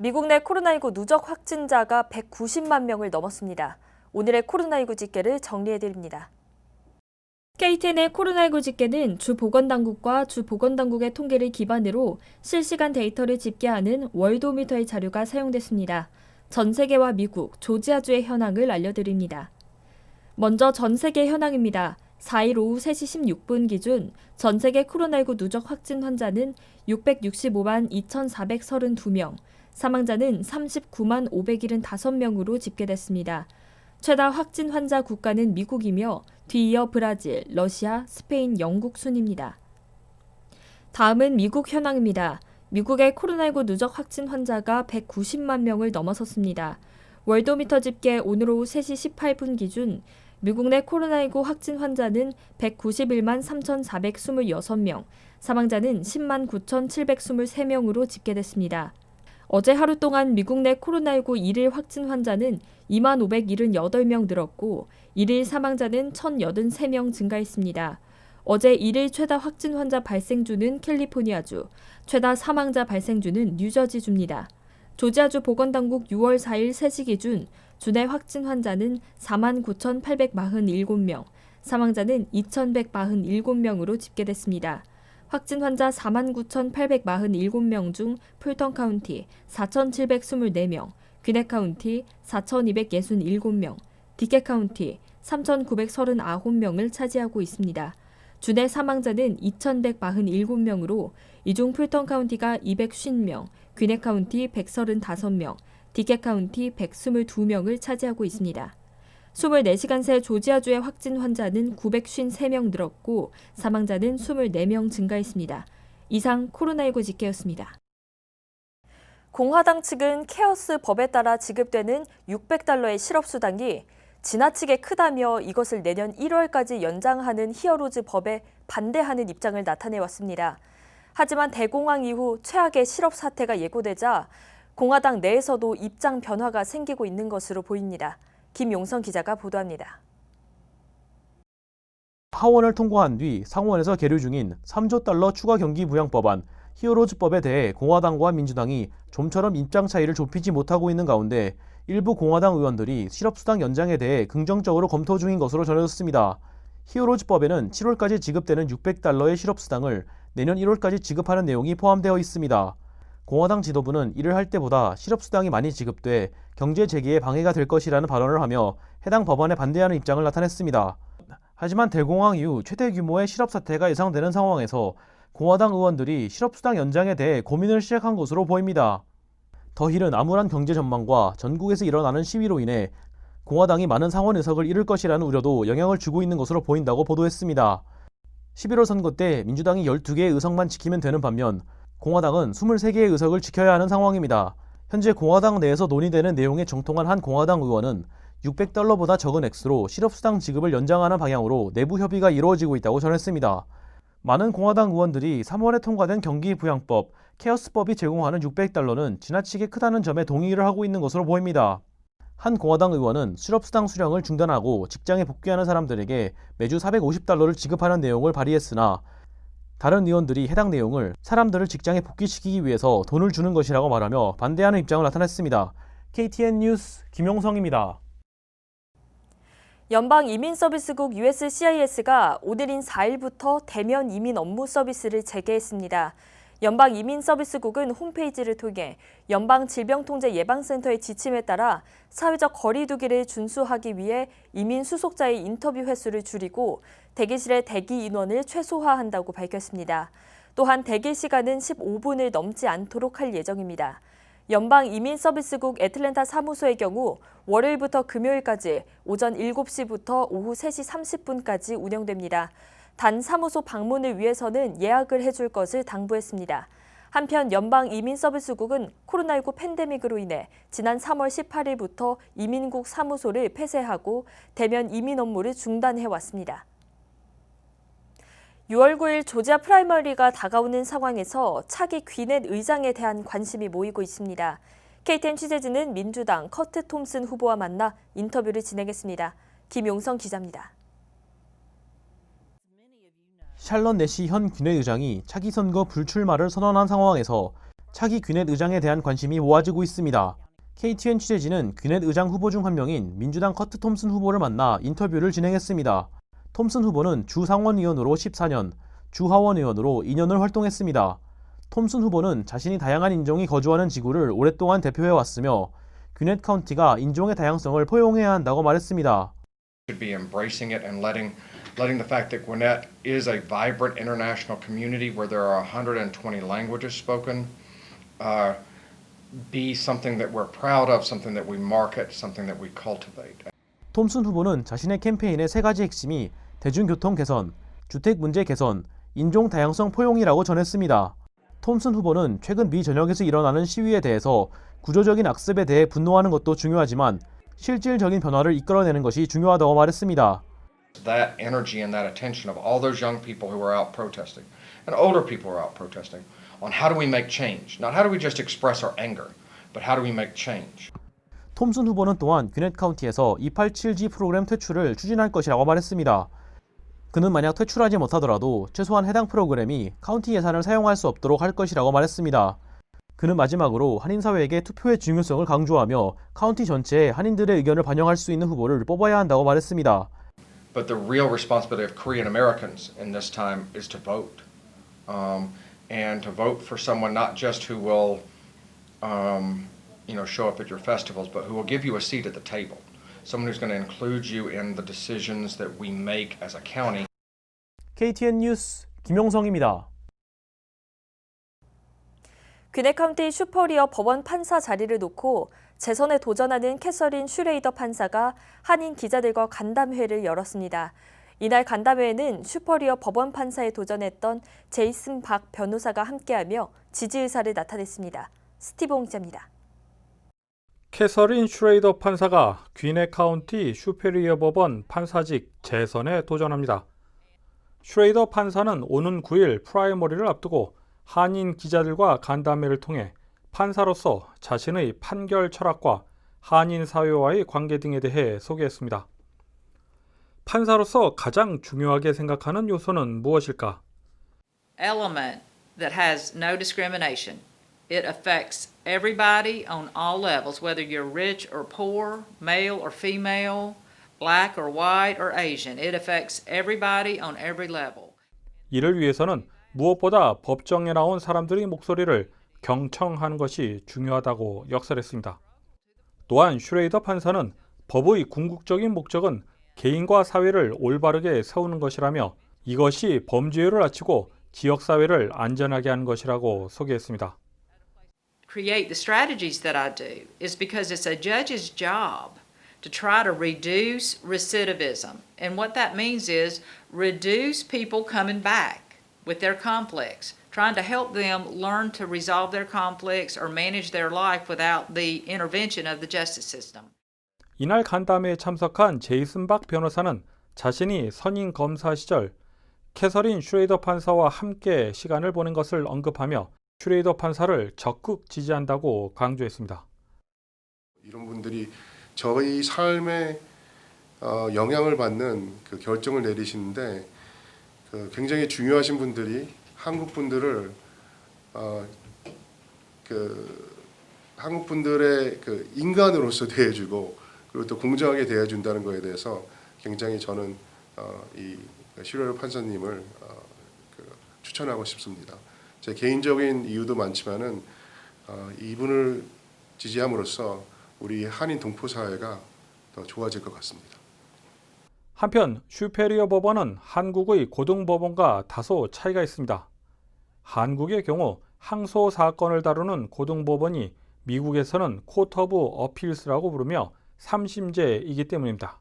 미국 내 코로나19 누적 확진자가 190만 명을 넘었습니다. 오늘의 코로나19 집계를 정리해드립니다. KTN의 코로나19 집계는 주 보건당국과 주 보건당국의 통계를 기반으로 실시간 데이터를 집계하는 월도미터의 자료가 사용됐습니다. 전 세계와 미국, 조지아주의 현황을 알려드립니다. 먼저 전 세계 현황입니다. 4일 오후 3시 16분 기준 전 세계 코로나19 누적 확진 환자는 665만 2,432명, 사망자는 39만 575명으로 집계됐습니다. 최다 확진 환자 국가는 미국이며 뒤이어 브라질, 러시아, 스페인, 영국 순입니다. 다음은 미국 현황입니다. 미국의 코로나19 누적 확진 환자가 190만 명을 넘어섰습니다. 월도미터 집계 오늘 오후 3시 18분 기준 미국 내 코로나19 확진 환자는 191만 3,426명, 사망자는 10만 9,723명으로 집계됐습니다. 어제 하루 동안 미국 내 코로나19 일일 확진 환자는 2만 578명 늘었고 일일 사망자는 1,083명 증가했습니다. 어제 일일 최다 확진 환자 발생주는 캘리포니아주, 최다 사망자 발생주는 뉴저지주입니다. 조지아주 보건당국 6월 4일 3시 기준 주내 확진 환자는 4만 9,847명, 사망자는 2,147명으로 집계됐습니다. 확진 환자 4만 9,847명 중 풀턴 카운티 4,724명, 귀넷 카운티 4,267명, 디켓 카운티 3,939명을 차지하고 있습니다. 주내 사망자는 2,147명으로 이 중 풀턴 카운티가 250명, 귀넷 카운티 135명, 디켓 카운티 122명을 차지하고 있습니다. 24시간 새 조지아주의 확진 환자는 953명 늘었고 사망자는 24명 증가했습니다. 이상 코로나19 집계였습니다. 공화당 측은 케어스 법에 따라 지급되는 $600의 실업수당이 지나치게 크다며 이것을 내년 1월까지 연장하는 히어로즈 법에 반대하는 입장을 나타내왔습니다. 하지만 대공황 이후 최악의 실업 사태가 예고되자 공화당 내에서도 입장 변화가 생기고 있는 것으로 보입니다. 김용선 기자가 보도합니다. 하원을 통과한 뒤 상원에서 계류 중인 3조 달러 추가 경기 부양 법안 히어로즈법에 대해 공화당과 민주당이 좀처럼 입장 차이를 좁히지 못하고 있는 가운데 일부 공화당 의원들이 실업수당 연장에 대해 긍정적으로 검토 중인 것으로 전해졌습니다. 히어로즈법에는 7월까지 지급되는 $600의 실업수당을 내년 1월까지 지급하는 내용이 포함되어 있습니다. 공화당 지도부는 이를 할 때보다 실업수당이 많이 지급돼 경제 재개에 방해가 될 것이라는 발언을 하며 해당 법안에 반대하는 입장을 나타냈습니다. 하지만 대공황 이후 최대 규모의 실업 사태가 예상되는 상황에서 공화당 의원들이 실업수당 연장에 대해 고민을 시작한 것으로 보입니다. 더힐은 암울한 경제 전망과 전국에서 일어나는 시위로 인해 공화당이 많은 상원 의석을 잃을 것이라는 우려도 영향을 주고 있는 것으로 보인다고 보도했습니다. 11월 선거 때 민주당이 12개의 의석만 지키면 되는 반면 공화당은 23개의 의석을 지켜야 하는 상황입니다. 현재 공화당 내에서 논의되는 내용에 정통한 한 공화당 의원은 $600보다 적은 액수로 실업수당 지급을 연장하는 방향으로 내부 협의가 이루어지고 있다고 전했습니다. 많은 공화당 의원들이 3월에 통과된 경기부양법, 케어스법이 제공하는 $600는 지나치게 크다는 점에 동의를 하고 있는 것으로 보입니다. 한 공화당 의원은 실업수당 수령을 중단하고 직장에 복귀하는 사람들에게 매주 $450를 지급하는 내용을 발의했으나 다른 의원들이 해당 내용을 사람들을 직장에 복귀시키기 위해서 돈을 주는 것이라고 말하며 반대하는 입장을 나타냈습니다. KTN 뉴스 김용성입니다. 연방이민서비스국 USCIS가 오늘인 4일부터 대면 이민 업무 서비스를 재개했습니다. 연방이민서비스국은 홈페이지를 통해 연방질병통제예방센터의 지침에 따라 사회적 거리 두기를 준수하기 위해 이민 수속자의 인터뷰 횟수를 줄이고 대기실의 대기 인원을 최소화한다고 밝혔습니다. 또한 대기 시간은 15분을 넘지 않도록 할 예정입니다. 연방이민서비스국 애틀랜타 사무소의 경우 월요일부터 금요일까지 오전 7시부터 오후 3시 30분까지 운영됩니다. 단 사무소 방문을 위해서는 예약을 해줄 것을 당부했습니다. 한편 연방이민서비스국은 코로나19 팬데믹으로 인해 지난 3월 18일부터 이민국 사무소를 폐쇄하고 대면 이민 업무를 중단해왔습니다. 6월 9일 조지아 프라이머리가 다가오는 상황에서 차기 귀넷 의장에 대한 관심이 모이고 있습니다. KTN 취재진은 민주당 커트 톰슨 후보와 만나 인터뷰를 진행했습니다. 김용성 기자입니다. 샬럿 내시 현 귀넷 의장이 차기 선거 불출마를 선언한 상황에서 차기 귀넷 의장에 대한 관심이 모아지고 있습니다. KTN 취재진은 귀넷 의장 후보 중 한 명인 민주당 커트 톰슨 후보를 만나 인터뷰를 진행했습니다. 톰슨 후보는 주 상원의원으로 14년, 주 하원의원으로 2년을 활동했습니다. 톰슨 후보는 자신이 다양한 인종이 거주하는 지구를 오랫동안 대표해왔으며 귀넷 카운티가 인종의 다양성을 포용해야 한다고 말했습니다. Should be embracing it and letting the fact that Gwinnett is a vibrant international community where there are 120 languages spoken be something that we're proud of, something that we market, something that we cultivate. 톰슨 후보는 자신의 캠페인의 세 가지 핵심이 대중교통 개선, 주택 문제 개선, 인종 다양성 포용이라고 전했습니다. 톰슨 후보는 최근 미 전역에서 일어나는 시위에 대해서 구조적인 악습에 대해 분노하는 것도 중요하지만 실질적인 변화를 이끌어내는 것이 중요하다고 말했습니다. That energy and that attention of all those young people who are out protesting and older people who are out protesting on how do we make change? Not how do we just express our anger, but how do we make change? 톰슨 후보는 또한 귀넷 카운티에서 287G 프로그램 퇴출을 추진할 것이라고 말했습니다. 그는 만약 퇴출하지 못하더라도 최소한 해당 프로그램이 카운티 예산을 사용할 수 없도록 할 것이라고 말했습니다. 그는 마지막으로 한인사회에게 투표의 중요성을 강조하며 카운티 전체에 한인들의 의견을 반영할 수 있는 후보를 뽑아야 한다고 말했습니다. But the real responsibility of Korean Americans in this time is to vote, and to vote for someone not just who will, show up at your festivals, but who will give you a seat at the table. Someone who's going to include you in the decisions that we make as a county. KTN 뉴스 김용성입니다. 귀넷 카운티 슈퍼리어 법원 판사 자리를 놓고 재선에 도전하는 캐서린 슈레이더 판사가 한인 기자들과 간담회를 열었습니다. 이날 간담회에는 슈퍼리어 법원 판사에 도전했던 제이슨 박 변호사가 함께하며 지지 의사를 나타냈습니다. 스티븐 기자입니다. 캐서린 슈레이더 판사가 귀넷 카운티 슈페리어 법원 판사직 재선에 도전합니다. 슈레이더 판사는 오는 9일 프라이머리를 앞두고 한인 기자들과 간담회를 통해 판사로서 자신의 판결 철학과 한인 사회와의 관계 등에 대해 소개했습니다. 판사로서 가장 중요하게 생각하는 요소는 무엇일까? Element that has no discrimination. It affects everybody on all levels, whether you're rich or poor, male or female, black or white or Asian. It affects everybody on every level. 이를 위해서는 무엇보다 법정에 나온 사람들의 목소리를 경청하는 것이 중요하다고 역설했습니다. 또한 슈레이더 판사는 법의 궁극적인 목적은 개인과 사회를 올바르게 세우는 것이라며 이것이 범죄율을 낮추고 지역사회를 안전하게 하는 것이라고 소개했습니다. Create the strategies that I do is because it's a judge's job to try to reduce recidivism. And what that means is reduce people coming back with their conflicts, trying to help them learn to resolve their conflicts or manage their life without the intervention of the justice system. 이날 간담회에 참석한 제이슨 박 변호사는 자신이 선임 검사 시절 캐서린 슈레이더 판사와 함께 시간을 보낸 것을 언급하며 슈레이더 판사를 적극 지지한다고 강조했습니다. 이런 분들이 저희 삶에 영향을 받는 그 결정을 내리시는데 굉장히 중요하신 분들이 한국 분들을 한국 분들의 그 인간으로서 대해주고 그리고 또 공정하게 대해준다는 것에 대해서 굉장히 저는 이 슈레이더 판사님을 추천하고 싶습니다. 제 개인적인 이유도 많지만은 이분을 지지함으로써 우리 한인 동포 사회가 더 좋아질 것 같습니다. 한편 슈페리어 법원은 한국의 고등법원과 다소 차이가 있습니다. 한국의 경우 항소 사건을 다루는 고등법원이 미국에서는 코트 오브 어필스라고 부르며 3심제이기 때문입니다.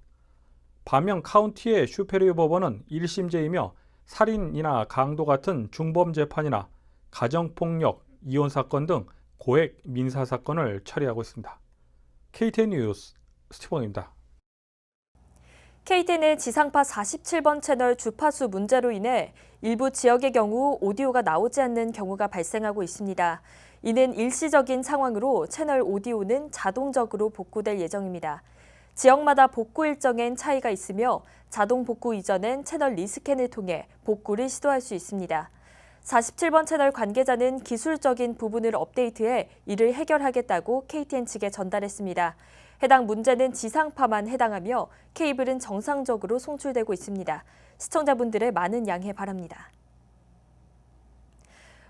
반면 카운티의 슈페리어 법원은 1심제이며 살인이나 강도 같은 중범 재판이나 가정폭력, 이혼 사건 등 고액 민사 사건을 처리하고 있습니다. KTN 뉴스 스티븐입니다. KTN의 지상파 47번 채널 주파수 문제로 인해 일부 지역의 경우 오디오가 나오지 않는 경우가 발생하고 있습니다. 이는 일시적인 상황으로 채널 오디오는 자동적으로 복구될 예정입니다. 지역마다 복구 일정엔 차이가 있으며 자동 복구 이전엔 채널 리스캔을 통해 복구를 시도할 수 있습니다. 47번 채널 관계자는 기술적인 부분을 업데이트해 이를 해결하겠다고 KTN 측에 전달했습니다. 해당 문제는 지상파만 해당하며 케이블은 정상적으로 송출되고 있습니다. 시청자분들의 많은 양해 바랍니다.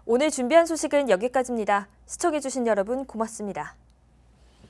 오늘 준비한 소식은 여기까지입니다. 시청해주신 여러분 고맙습니다.